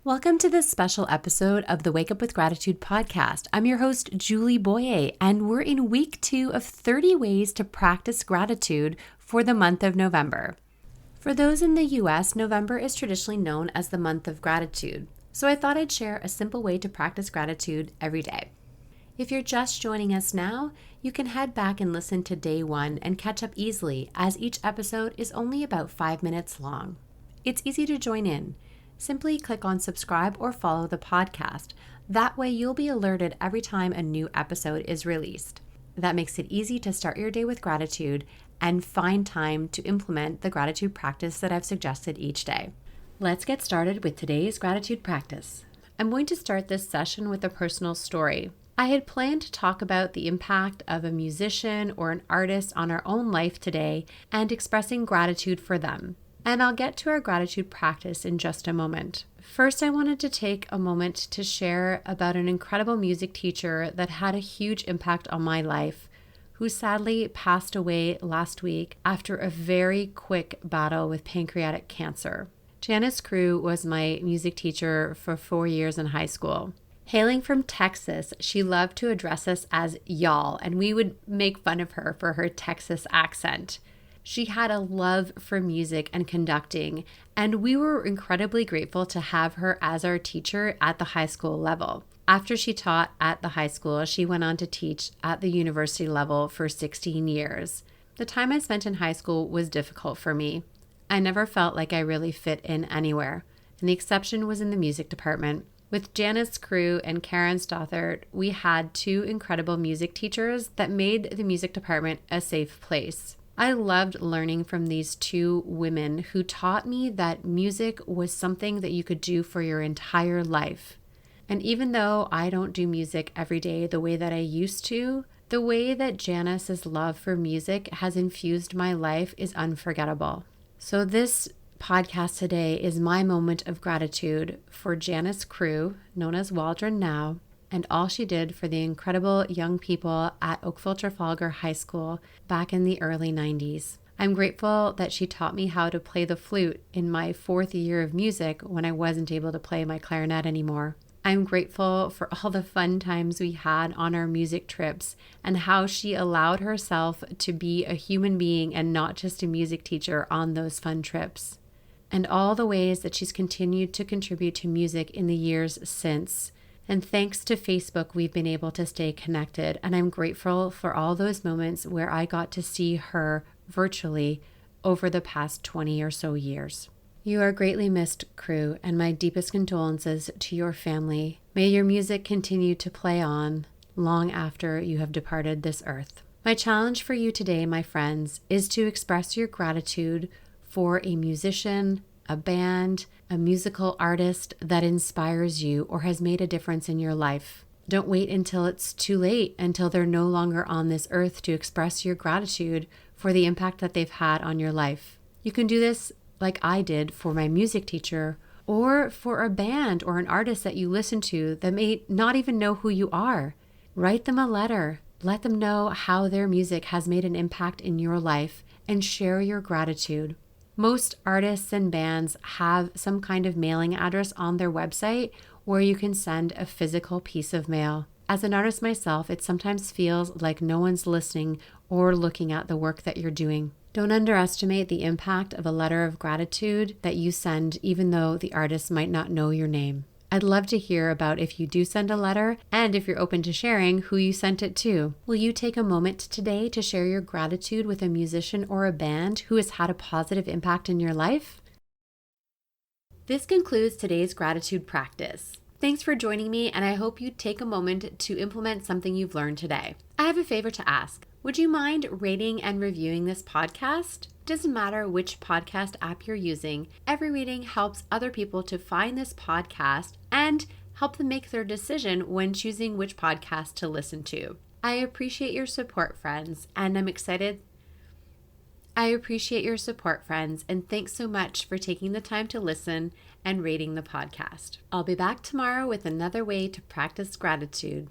Welcome to this special episode of the Wake Up with Gratitude podcast. I'm your host, Julie Boyer, and we're in week 2 of 30 ways to practice gratitude for the month of November. For those in the US, November is traditionally known as the month of gratitude, so I thought I'd share a simple way to practice gratitude every day. If you're just joining us now, you can head back and listen to day 1 and catch up easily, as each episode is only about 5 minutes long. It's easy to join in. Simply click on subscribe or follow the podcast. That way you'll be alerted every time a new episode is released. That makes it easy to start your day with gratitude and find time to implement the gratitude practice that I've suggested each day. Let's get started with today's gratitude practice. I'm going to start this session with a personal story. I had planned to talk about the impact of a musician or an artist on our own life today and expressing gratitude for them. And I'll get to our gratitude practice in just a moment. First, I wanted to take a moment to share about an incredible music teacher that had a huge impact on my life, who sadly passed away last week after a very quick battle with pancreatic cancer. Janice Crew was my music teacher for 4 years in high school. Hailing from Texas, she loved to address us as y'all, and we would make fun of her for her Texas accent. She had a love for music and conducting, and we were incredibly grateful to have her as our teacher at the high school level. After she taught at the high school, she went on to teach at the university level for 16 years. The time I spent in high school was difficult for me. I never felt like I really fit in anywhere, and the exception was in the music department. With Janice Crew and Karen Stothert, we had 2 incredible music teachers that made the music department a safe place. I loved learning from these 2 women who taught me that music was something that you could do for your entire life. And even though I don't do music every day the way that I used to, the way that Janice's love for music has infused my life is unforgettable. So this podcast today is my moment of gratitude for Janice Crew, known as Waldron now, and all she did for the incredible young people at Oakville Trafalgar High School back in the early 90s. I'm grateful that she taught me how to play the flute in my 4th year of music when I wasn't able to play my clarinet anymore. I'm grateful for all the fun times we had on our music trips and how she allowed herself to be a human being and not just a music teacher on those fun trips. And all the ways that she's continued to contribute to music in the years since. And thanks to Facebook, we've been able to stay connected, and I'm grateful for all those moments where I got to see her virtually over the past 20 or so years. You are greatly missed, Crew, and my deepest condolences to your family. May your music continue to play on long after you have departed this earth. My challenge for you today, my friends, is to express your gratitude for a musician, a band, a musical artist that inspires you or has made a difference in your life. Don't wait until it's too late, until they're no longer on this earth, to express your gratitude for the impact that they've had on your life. You can do this like I did for my music teacher, or for a band or an artist that you listen to that may not even know who you are. Write them a letter. Let them know how their music has made an impact in your life, and share your gratitude. Most artists and bands have some kind of mailing address on their website where you can send a physical piece of mail. As an artist myself, it sometimes feels like no one's listening or looking at the work that you're doing. Don't underestimate the impact of a letter of gratitude that you send, even though the artist might not know your name. I'd love to hear about if you do send a letter, and if you're open to sharing, who you sent it to. Will you take a moment today to share your gratitude with a musician or a band who has had a positive impact in your life? This concludes today's gratitude practice. Thanks for joining me, and I hope you take a moment to implement something you've learned today. I have a favor to ask. Would you mind rating and reviewing this podcast? Doesn't matter which podcast app you're using, every rating helps other people to find this podcast and help them make their decision when choosing which podcast to listen to. I appreciate your support, friends, and thanks so much for taking the time to listen and rating the podcast. I'll be back tomorrow with another way to practice gratitude.